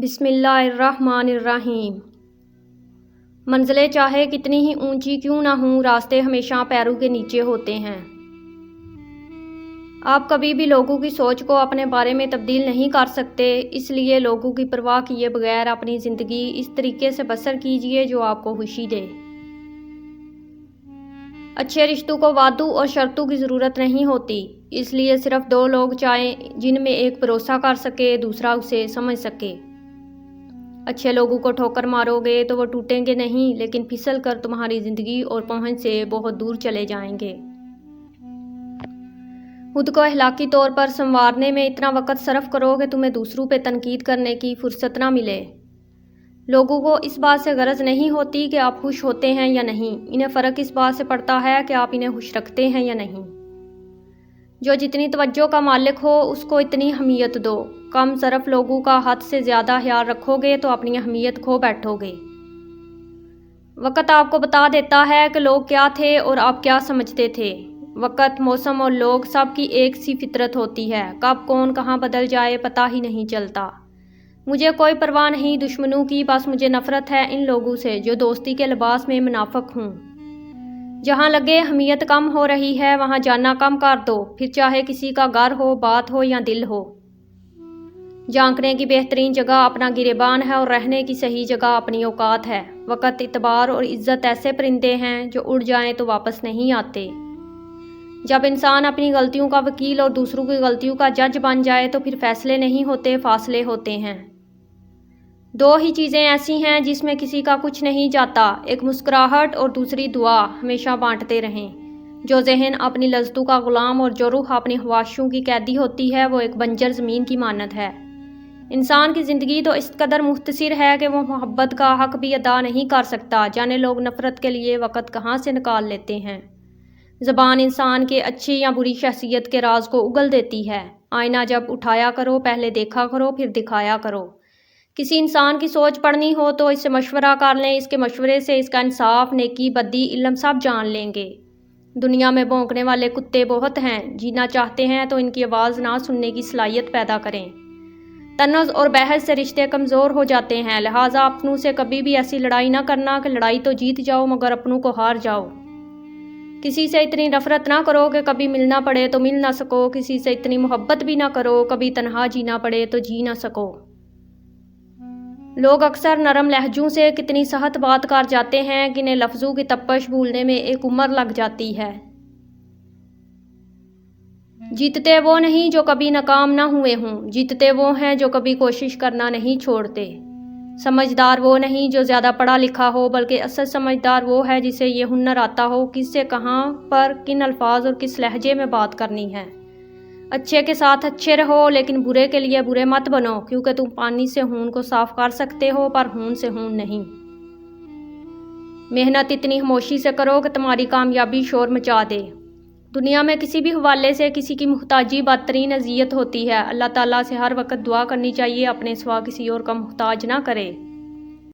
بسم اللہ الرحمن الرحیم۔ منزلیں چاہے کتنی ہی اونچی کیوں نہ ہوں، راستے ہمیشہ پیروں کے نیچے ہوتے ہیں۔ آپ کبھی بھی لوگوں کی سوچ کو اپنے بارے میں تبدیل نہیں کر سکتے، اس لیے لوگوں کی پرواہ کیے بغیر اپنی زندگی اس طریقے سے بسر کیجیے جو آپ کو خوشی دے۔ اچھے رشتوں کو وعدوں اور شرطوں کی ضرورت نہیں ہوتی، اس لیے صرف دو لوگ چاہیں جن میں ایک بھروسہ کر سکے، دوسرا اسے سمجھ سکے۔ اچھے لوگوں کو ٹھوکر مارو گے تو وہ ٹوٹیں گے نہیں، لیکن پھسل کر تمہاری زندگی اور پہنچ سے بہت دور چلے جائیں گے۔ خود کو اخلاقی طور پر سنوارنے میں اتنا وقت صرف کرو کہ تمہیں دوسروں پہ تنقید کرنے کی فرصت نہ ملے۔ لوگوں کو اس بات سے غرض نہیں ہوتی کہ آپ خوش ہوتے ہیں یا نہیں، انہیں فرق اس بات سے پڑتا ہے کہ آپ انہیں خوش رکھتے ہیں یا نہیں۔ جو جتنی توجہ کا مالک ہو اس کو اتنی اہمیت دو۔ کم صرف لوگوں کا حد سے زیادہ خیال رکھو گے تو اپنی اہمیت کھو بیٹھو گے۔ وقت آپ کو بتا دیتا ہے کہ لوگ کیا تھے اور آپ کیا سمجھتے تھے۔ وقت، موسم اور لوگ سب کی ایک سی فطرت ہوتی ہے، کب کون کہاں بدل جائے پتہ ہی نہیں چلتا۔ مجھے کوئی پرواہ نہیں دشمنوں کی، بس مجھے نفرت ہے ان لوگوں سے جو دوستی کے لباس میں منافق ہوں۔ جہاں لگے اہمیت کم ہو رہی ہے وہاں جانا کم کر دو، پھر چاہے کسی کا گھر ہو، بات ہو یا دل ہو۔ جھانکنے کی بہترین جگہ اپنا گریبان ہے اور رہنے کی صحیح جگہ اپنی اوقات ہے۔ وقت، اعتبار اور عزت ایسے پرندے ہیں جو اڑ جائیں تو واپس نہیں آتے۔ جب انسان اپنی غلطیوں کا وکیل اور دوسروں کی غلطیوں کا جج بن جائے تو پھر فیصلے نہیں ہوتے، فاصلے ہوتے ہیں۔ دو ہی چیزیں ایسی ہیں جس میں کسی کا کچھ نہیں جاتا، ایک مسکراہٹ اور دوسری دعا۔ ہمیشہ بانٹتے رہیں۔ جو ذہن اپنی لذتوں کا غلام اور جو روح اپنی خواہشوں کی قیدی ہوتی ہے وہ ایک بنجر زمین کی مانند ہے۔ انسان کی زندگی تو اس قدر مختصر ہے کہ وہ محبت کا حق بھی ادا نہیں کر سکتا، جانے لوگ نفرت کے لیے وقت کہاں سے نکال لیتے ہیں۔ زبان انسان کے اچھی یا بری شخصیت کے راز کو اگل دیتی ہے۔ آئینہ جب اٹھایا کرو پہلے دیکھا کرو پھر دکھایا کرو۔ کسی انسان کی سوچ پڑھنی ہو تو اس سے مشورہ کر لیں، اس کے مشورے سے اس کا انصاف، نیکی، بدی، علم سب جان لیں گے۔ دنیا میں بھونکنے والے کتے بہت ہیں، جینا چاہتے ہیں تو ان کی آواز نہ سننے کی صلاحیت پیدا کریں۔ تنازع اور بحث سے رشتے کمزور ہو جاتے ہیں، لہٰذا اپنوں سے کبھی بھی ایسی لڑائی نہ کرنا کہ لڑائی تو جیت جاؤ مگر اپنوں کو ہار جاؤ۔ کسی سے اتنی نفرت نہ کرو کہ کبھی ملنا پڑے تو مل نہ سکو، کسی سے اتنی محبت بھی نہ کرو کبھی تنہا جینا پڑے تو جی نہ سکو۔ لوگ اکثر نرم لہجوں سے کتنی سخت بات کر جاتے ہیں کہ انہیں لفظوں کی تپش بھولنے میں ایک عمر لگ جاتی ہے۔ جیتتے وہ نہیں جو کبھی ناکام نہ ہوئے ہوں، جیتتے وہ ہیں جو کبھی کوشش کرنا نہیں چھوڑتے۔ سمجھدار وہ نہیں جو زیادہ پڑھا لکھا ہو، بلکہ اصل سمجھدار وہ ہے جسے یہ ہنر آتا ہو کس سے کہاں پر کن الفاظ اور کس لہجے میں بات کرنی ہے۔ اچھے کے ساتھ اچھے رہو لیکن برے کے لیے برے مت بنو، کیونکہ تم پانی سے خون کو صاف کر سکتے ہو پر خون سے خون نہیں۔ محنت اتنی خاموشی سے کرو کہ تمہاری کامیابی شور مچا دے۔ دنیا میں کسی بھی حوالے سے کسی کی محتاجی بدترین اذیت ہوتی ہے۔ اللہ تعالیٰ سے ہر وقت دعا کرنی چاہیے اپنے سوا کسی اور کا محتاج نہ کرے۔